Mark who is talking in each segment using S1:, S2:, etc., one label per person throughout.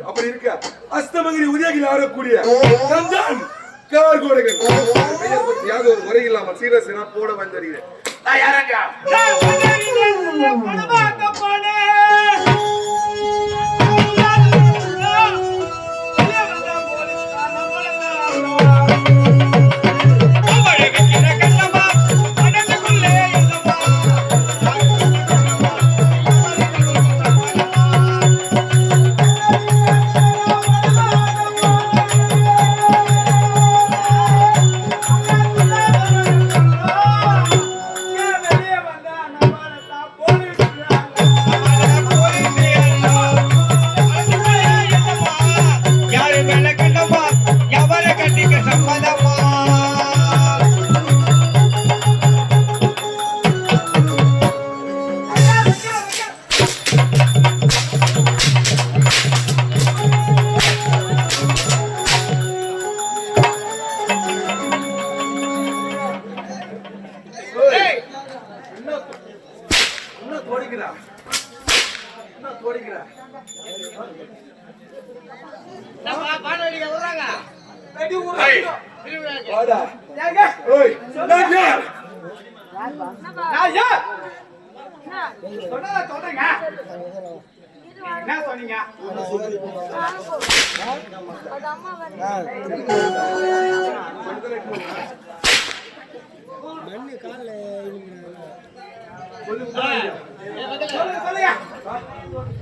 S1: அப்படி இருக்க அஸ்தமகிரி உதயகில் ஆடக்கூடிய கார் கோடைகள் பெயர் பற்றி யாவது ஒரு முறை இல்லாமல் சீரசனா போட வந்தறிகிறேன்.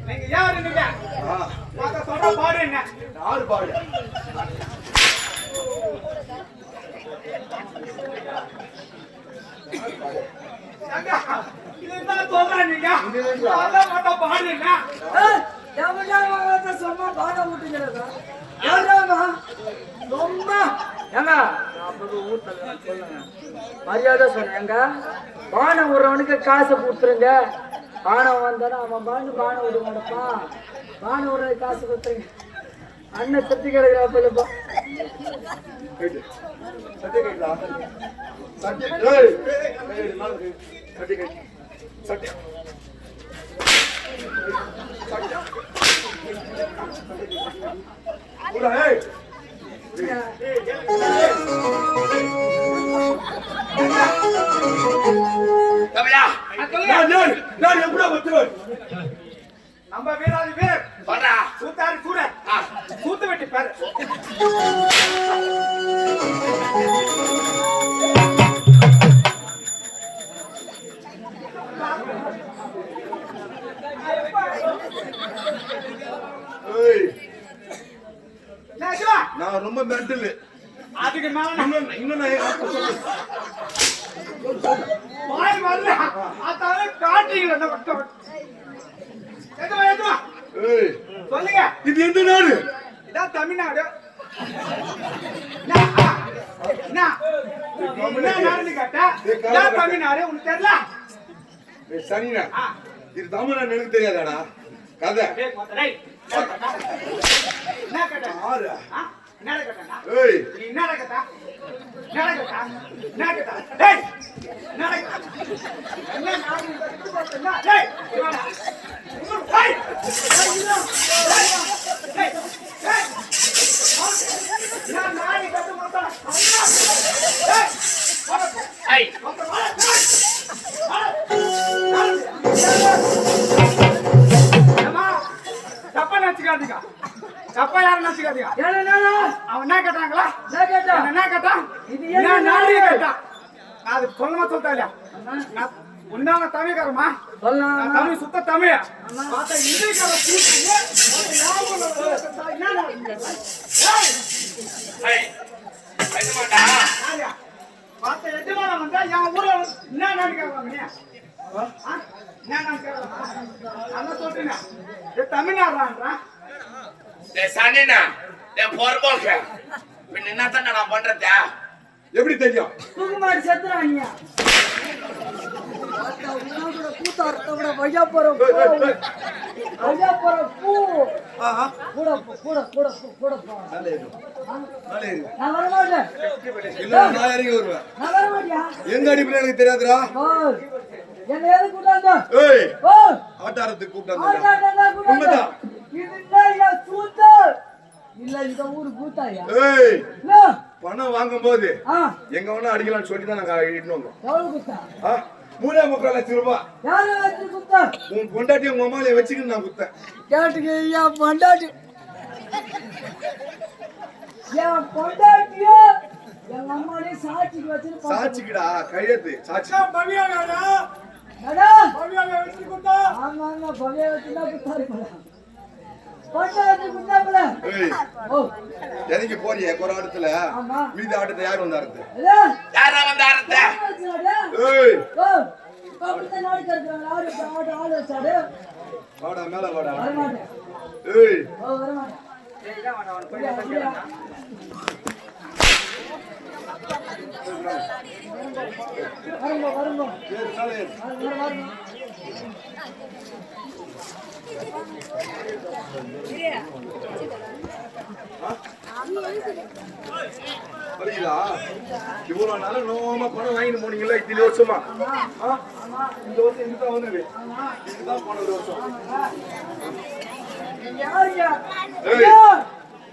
S2: நீங்க யாரு நீங்க சொல்ற பாடு என்ன யாரு பாடு இதுதான் சொல்றேன் நீங்க அதான் மட்டும் பாடு என்ன
S3: சொன்னா பாட விட்டுங்கிறதா யாராமா ரொம்ப ஏங்க சொல்லுங்க மரியாதை சொன்னேங்க பானம் விடுறவனுக்கு காசை கொடுத்துருங்க பானம் வந்தாலும் அவன் பானம் விட மாட்டப்பான் பானம் விடுறது காசு கொடுத்துருங்க அண்ணன் சத்தி கிடைக்கிறப்பா
S2: நம்ம வீராதி வீரர் சூத்தாரி சூரர் சூத்து வெட்டி பாரு
S1: நான் ரொம்ப மென்டல்
S2: அதுக்கு மேல
S1: இன்னும்
S2: வாய் வரல அதால காட்டிங்கள என்ன பட்டோம் எதுவா சொல்லுங்க
S1: இது எந்த நாடு
S2: இதான் தமிழ்நாடு நாடு கேட்டா தமிழ்நாடு உனக்கு தெரியல
S1: சனினா இது தமிழ்நாடு எனக்கு தெரியாதாடா கதை
S2: என்ன கேட்டா என்ன கேட்டா
S1: ஏய்
S2: என்ன கேட்டா என்ன கேட்டா டேய் என்ன கேட்டா என்ன நாடு கட்டு போறா டேய் இவாடா டேய் டேய் டேய் நான் நாடி கட்டு போறா டேய் ஏய் தப்பா நினைச்சுக்காதீங்க தப்பா யாரும் நினைச்சுக்காதீங்க அவன் என்ன கேட்டாங்களா என்ன கேட்டான் நாடி கேட்டான் அது சொல்லமா சொல்லிட்டா இல்லையா உண்டான தமிழ்காரமா தமிழ் சுத்த தமிழ் இந்திக்கார
S1: ஏய், எஜமான்டா.
S2: யாரியா? பார்த்த எஜமானம் வந்தா என் ஊர்ல என்ன கேட்கலாம் நீ? என்ன கேட்கலாம்? அதான் சொல்றீங்க. இது தமிழ்நாடுறான்றா?
S1: டேய் சனினா, டேய் பொறுப்போக்கு. பின்ன என்னத்தான் நான் பண்றது? எப்படி தெரியும்?
S3: தூக்கு மாடி செத்துறாங்க கூத்தாரத்தோட வையா போற வையா போற பூ கூட கூட கூட கூட நான் வரமாட்டேன்
S1: நான் இறங்கி வருவேன்.
S3: நான் வரமாட்டியா
S1: எங்க அடிப்படையில் எனக்கு தெரியாதுடா.
S3: என்ன எது கூட்டாங்க
S1: ஏய்,
S3: ஓ
S1: ஆட்டாரத்துக்கு கூப்பிட்டாங்க.
S3: ஆட்டாடா கூட்டாங்க
S1: உண்மைதான்.
S3: இது இல்ல சூத்தா இல்ல இந்த ஊரு கூத்தாயா
S1: ஏய்,
S3: இல்ல
S1: பணம் வாங்கும்போது
S3: ஆ
S1: எங்க வேணா அடிக்கலாம்னு சொல்லி தான் நாங்க இட்டுன்னு வந்தோம்.
S3: எவ்வளவு கூத்தா
S1: 3.25 லட்சம் ரூபாய்.
S3: யாரு வச்சு கூத்தா
S1: உன் பொண்டாட்டி உங்க அம்மாலைய வச்சுக்கிட்டு நான் குத்தேன்.
S3: கேட்டுக்கு என் பொண்டாட்டி என் பொண்டாட்டியோ எங்க அம்மானே சாட்சிக்கு வச்சு
S1: சாட்சிக்குடா, கையெழுத்து சாட்சி.
S2: பவியாடா
S3: அடா
S2: பவியாவை வச்சு கொடுத்தா
S3: ஆமா ஆமா பகைய வச்சு தான் குத்தாரு பொண்டாட்டி குத்தாப்பல
S1: ஏய்,
S3: ஓ
S1: எனக்கு போறியே ஒரு ஆட்டத்துல
S3: ஆமா
S1: மீதி ஆட்டத்தை யார் வந்து ஆடுறது?
S3: இல்ல
S1: யாரா வந்து ஆடுறது?
S3: வச்சாடா
S1: ஏய்,
S3: ஓ கபடி நாடி கறக்குறாங்க ஆடு வச்சாடு
S1: வாடா மேல வாடா.
S3: வரமாட்டேன்
S1: ஏய்,
S3: ஓ வரமாட்டேன் வருங்க வருங்க
S1: சரி மேல ஏறு.
S3: வருங்க
S1: புரியுதா? இவ்வளவு நாளா நோமா பணம் வாங்கிட்டு போனீங்கல்ல இத்தனை வருஷமா? இந்த வருஷம் இதுதான் வந்தது. இதுதான் போன வருஷம்.
S3: யாரியா
S1: ஏய்,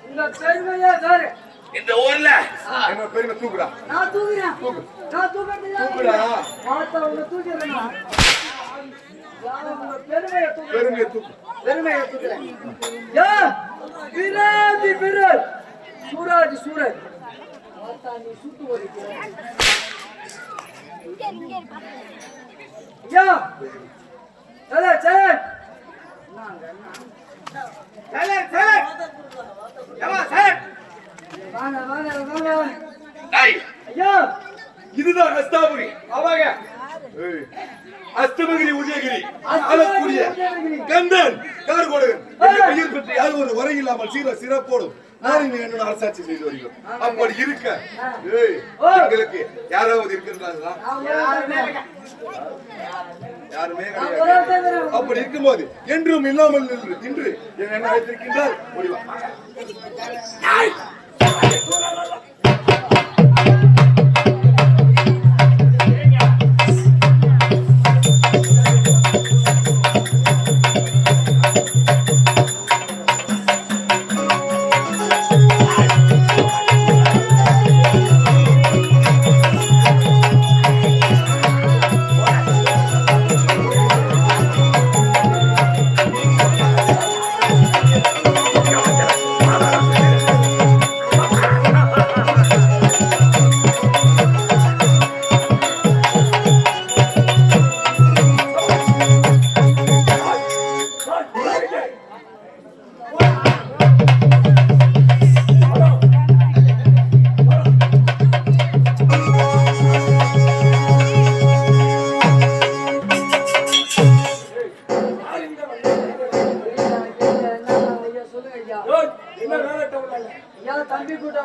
S3: இந்த பெருமையா சார்
S1: இந்த ஊர்ல என்ன பெருமை தூக்குடா.
S3: நான் தூக்குறேன் நான் தூக்குறேன்
S1: தூக்குடா.
S3: மாத்த உன்னை தூக்கிறேன் பெருமையை தூக்குறேன்
S1: பெருமையை தூக்கு.
S3: பெருமையை தூக்குறேன் யா விராதி விராட் சூராஜ் சூரஜ் மாத்தா நீ சுத்து வரைக்கும் யா சலே சலே
S2: சலே சலே ஏமா சலே
S3: வாங்க வாங்க வாங்க
S1: டேய்,
S3: ஐயா
S1: இதுதான் அஸ்தாபுரி.
S2: அவங்க
S1: ஏய், அஸ்தமகிரி உதயகிரி ஆலக்குடிய கந்தன் கார்கோடகன் என்ற பெயர் பெற்று யாரும் ஒரு வரை இல்லாமல் சிறப்போடும் நான் என்னோட அரசாட்சி செய்து வருகிறோம். அப்படி இருக்க ஏய், எங்களுக்கு யாராவது இருக்கிறாங்களா? யாருமே கிடையாது. அப்படி இருக்கும்போது என்றும் இல்லாமல் இன்று என்ன அழைத்திருக்கின்றால் முடிவா.
S3: தம்பி கூட